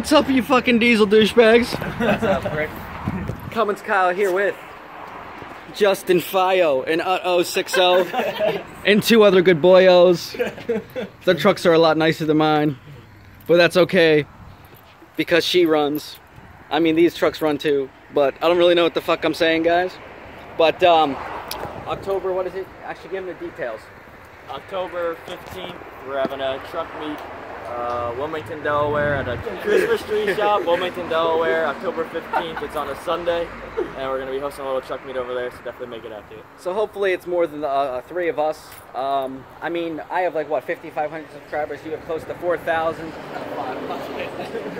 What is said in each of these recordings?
What's up, you fucking diesel douchebags? What's up, Rick? Cummins Kyle here with Justin Fio and 60 and two other good boyos. Their trucks are a lot nicer than mine, but that's okay because she runs. I mean, these trucks run too, but I don't really know what the fuck I'm saying, guys. But October, what is it? Actually, give them the details. October 15th, we're having a truck meet, Wilmington, Delaware, at a Christmas tree shop, Wilmington, Delaware, October 15th. It's on a Sunday, and we're going to be hosting a little truck meet over there, so definitely make it out to you. So hopefully it's more than three of us. I mean, I have like, what, 5,500 subscribers. You have close to 4,000.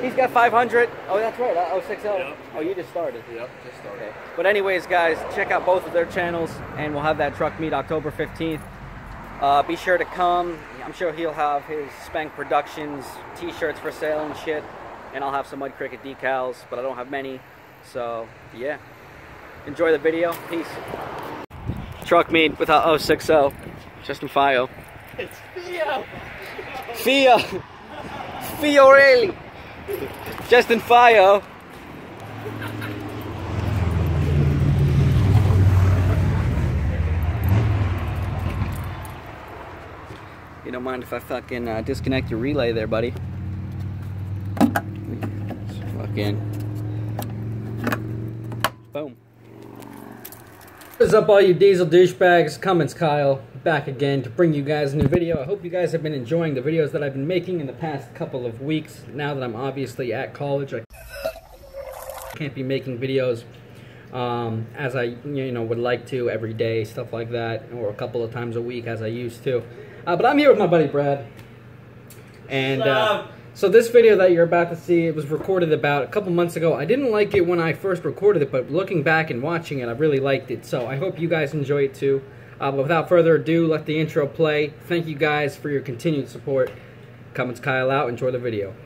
He's got 500. Oh, that's right. 60. Yep. Oh, you just started. Yep, just started. Okay. But anyways, guys, check out both of their channels, and we'll have that truck meet October 15th. Be sure to come. I'm sure he'll have his Spank Productions t-shirts for sale and shit. And I'll have some Mud Cricket decals, but I don't have many. So, yeah. Enjoy the video. Peace. Truck meet with 60. Justin Fio. It's Fio! Fio! Fiorelli! Justin Fio. You don't mind if I fucking disconnect your relay there, buddy? Fucking boom. What's up, all you diesel douchebags? Cummins Kyle back again to bring you guys a new video. I hope you guys have been enjoying the videos that I've been making in the past couple of weeks. Now that I'm obviously at college, I can't be making videos as I would like to every day, stuff like that, or a couple of times a week as I used to. But I'm here with my buddy Brad, and so this video that you're about to see, it was recorded about a couple months ago. I didn't like it when I first recorded it, but looking back and watching it, I really liked it. So I hope you guys enjoy it too. But without further ado, let the intro play. Thank you guys for your continued support. Cummins Kyle out. Enjoy the video.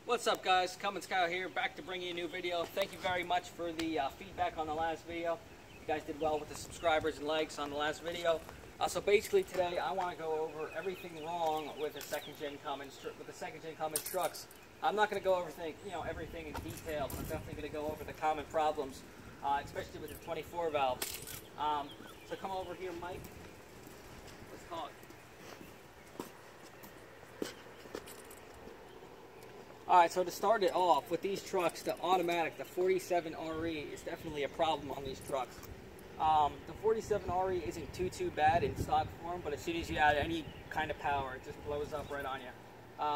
What's up, guys? Cummins Kyle here, back to bring you a new video. Thank you very much for the feedback on the last video. You guys did well with the subscribers and likes on the last video. So basically today I want to go over everything wrong with the second-gen Cummins trucks. I'm not going to go over everything in detail, but I'm definitely going to go over the common problems, especially with the 24 valves. So come over here, Mike. Let's talk. Alright, so to start it off, with these trucks, the automatic, the 47RE is definitely a problem on these trucks. The 47RE isn't too bad in stock form, but as soon as you add any kind of power, it just blows up right on you.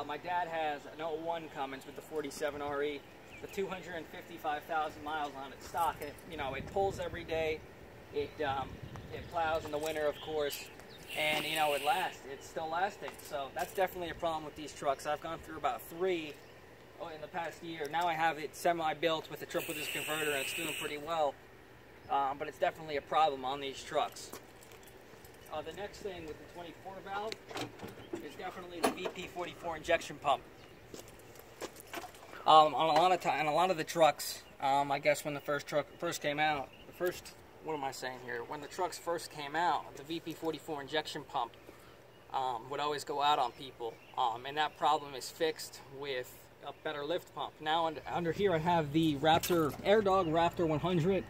My dad has an 01 Cummins with the 47RE, with 255,000 miles on it stock. It pulls every day, it plows in the winter, of course, and it lasts. It's still lasting, so that's definitely a problem with these trucks. I've gone through about 3 in the past year. Now I have it semi-built with a triple disc converter, and it's doing pretty well. But it's definitely a problem on these trucks. The next thing with the 24 valve is definitely the VP44 injection pump. On a lot of the trucks, I guess when the first truck first came out, when the trucks first came out, the VP44 injection pump would always go out on people, and that problem is fixed with a better lift pump. Now under here I have the AirDog Raptor 100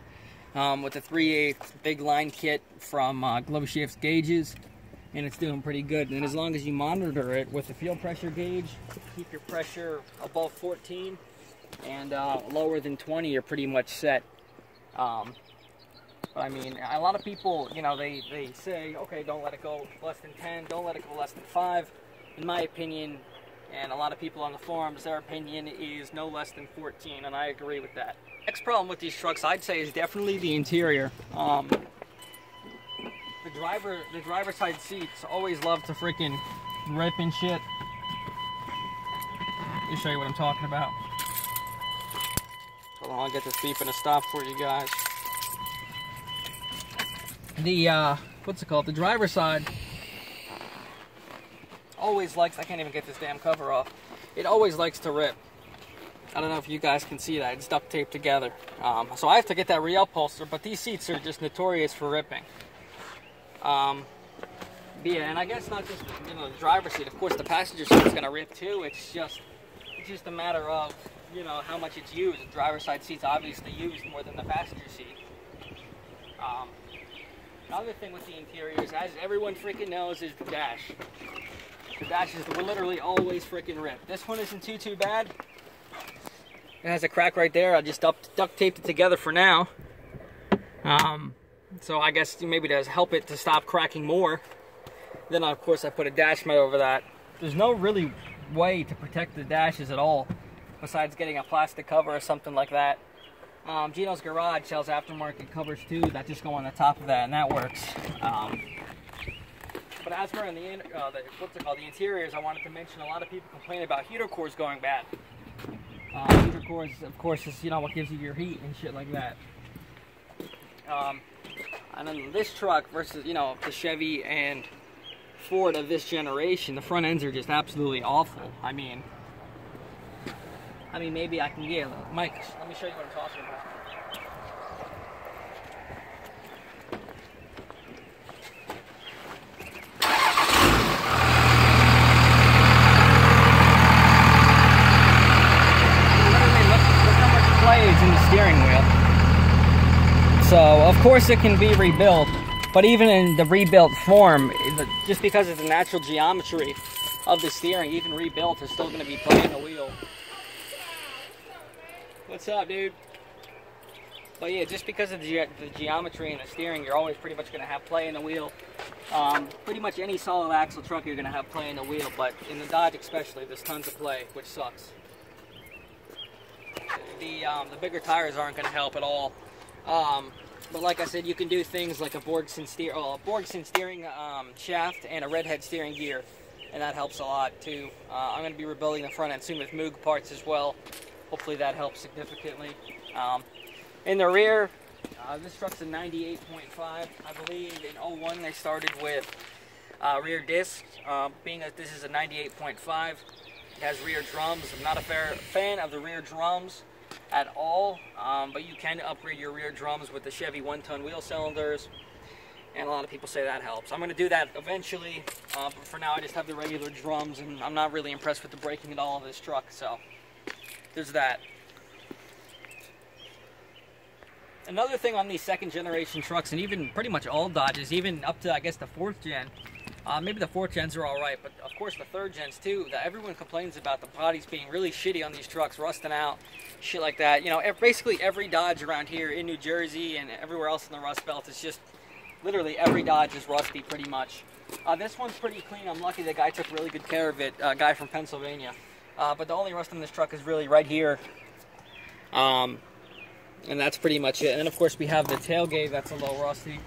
with the 3/8 big line kit from Glove Shift Gauges, and it's doing pretty good. And as long as you monitor it with the fuel pressure gauge, keep your pressure above 14 and lower than 20, you're pretty much set. But I mean, a lot of people, they say, okay, don't let it go less than 10, don't let it go less than 5. In my opinion, and a lot of people on the forums, their opinion is no less than 14, and I agree with that. Next problem with these trucks, I'd say, is definitely the interior. The driver's side seats always love to freaking rip and shit. Let me show you what I'm talking about. Hold on, I'll get this beeping to stop for you guys. The what's it called? The driver's side always likes, I can't even get this damn cover off. It always likes to rip. I don't know if you guys can see that. It's duct taped together. So I have to get that re-upholster, but these seats are just notorious for ripping. Yeah, and I guess not just the driver's seat. Of course, the passenger seat's gonna rip too. It's just a matter of how much it's used. The driver's side seat's obviously used more than the passenger seat. Another thing with the interiors, as everyone freaking knows, is the dash. The dashes were literally always freaking ripped. This one isn't too bad. It has a crack right there. I just duct taped it together for now. So I guess maybe to help it to stop cracking more. Then of course I put a dash mat over that. There's no really way to protect the dashes at all, besides getting a plastic cover or something like that. Gino's Garage sells aftermarket covers too that just go on the top of that, and that works. But as for the interiors, I wanted to mention a lot of people complain about heater cores going bad. Heater cores, of course, is what gives you your heat and shit like that. And then this truck versus the Chevy and Ford of this generation, the front ends are just absolutely awful. I mean, maybe I can get Mike. Let me show you what I'm talking about. In the steering wheel. So of course it can be rebuilt, but even in the rebuilt form, just because of the natural geometry of the steering, even rebuilt is still going to be play in the wheel. What's up, dude? But yeah, just because of the geometry in the steering, you're always pretty much going to have play in the wheel. Pretty much any solid axle truck you're going to have play in the wheel, but in the Dodge especially, there's tons of play, which sucks. The bigger tires aren't going to help at all. But like I said, you can do things like a Borgson steering shaft and a redhead steering gear, and that helps a lot too. I'm going to be rebuilding the front end soon with Moog parts as well. Hopefully that helps significantly. In the rear, this truck's a 98.5. I believe in 01 they started with rear discs. Being that this is a 98.5, it has rear drums. I'm not a fan of the rear drums at all, but you can upgrade your rear drums with the Chevy 1-ton wheel cylinders, and a lot of people say that helps. I'm going to do that eventually, but for now I just have the regular drums, and I'm not really impressed with the braking at all of this truck, so there's that. Another thing on these second generation trucks, and even pretty much all Dodges, even up to I guess the 4th gen, maybe the 4th gens are alright, but of course the 3rd gens too, that everyone complains about the bodies being really shitty on these trucks, rusting out, shit like that. Basically every Dodge around here in New Jersey and everywhere else in the Rust Belt is just, literally every Dodge is rusty pretty much. This one's pretty clean. I'm lucky the guy took really good care of it, a guy from Pennsylvania. But the only rust on this truck is really right here. And that's pretty much it. And then of course we have the tailgate that's a little rusty.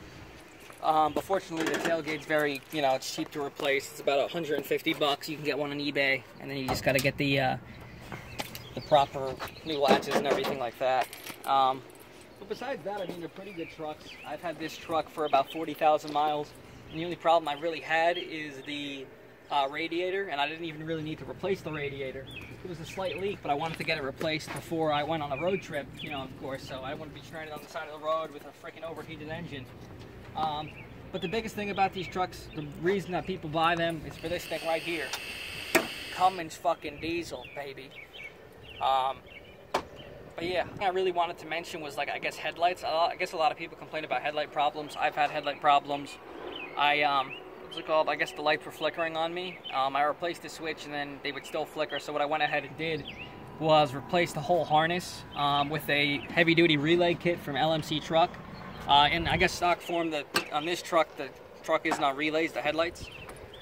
But fortunately the tailgate's very, it's cheap to replace. It's about $150. You can get one on eBay, and then you just got to get the proper new latches and everything like that. But besides that, they're pretty good trucks. I've had this truck for about 40,000 miles, and the only problem I really had is the radiator, and I didn't even really need to replace the radiator. It was a slight leak, but I wanted to get it replaced before I went on a road trip, of course, so I wouldn't be stranded on the side of the road with a freaking overheated engine. But the biggest thing about these trucks, the reason that people buy them, is for this thing right here. Cummins fucking diesel, baby. But yeah, I really wanted to mention was, I guess headlights. I guess a lot of people complain about headlight problems. I've had headlight problems. What's it called? I guess the lights were flickering on me. I replaced the switch and then they would still flicker, so what I went ahead and did was replace the whole harness with a heavy-duty relay kit from LMC Truck. In, I guess, stock form, on this truck, the truck isn't on relays, the headlights.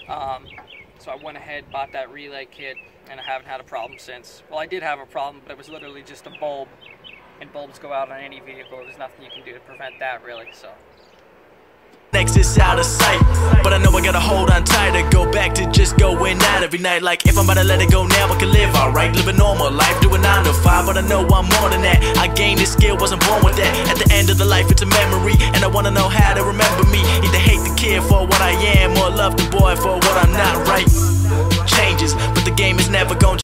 So I went ahead, bought that relay kit, and I haven't had a problem since. Well, I did have a problem, but it was literally just a bulb, and bulbs go out on any vehicle. There's nothing you can do to prevent that, really, so. Next is out of sight, but I know I gotta hold on tight to go back to just going out every night. Like if I'm about to let it go now, I can live alright, live a normal life, doing 9 to 5, but I know I'm more than that. I gained this skill, wasn't born with that. At the end of the life, it's a memory, and I wanna know how to remember me. Either hate the kid for what I am, or love the boy for what I'm not. Right? Changes, but the game is never gonna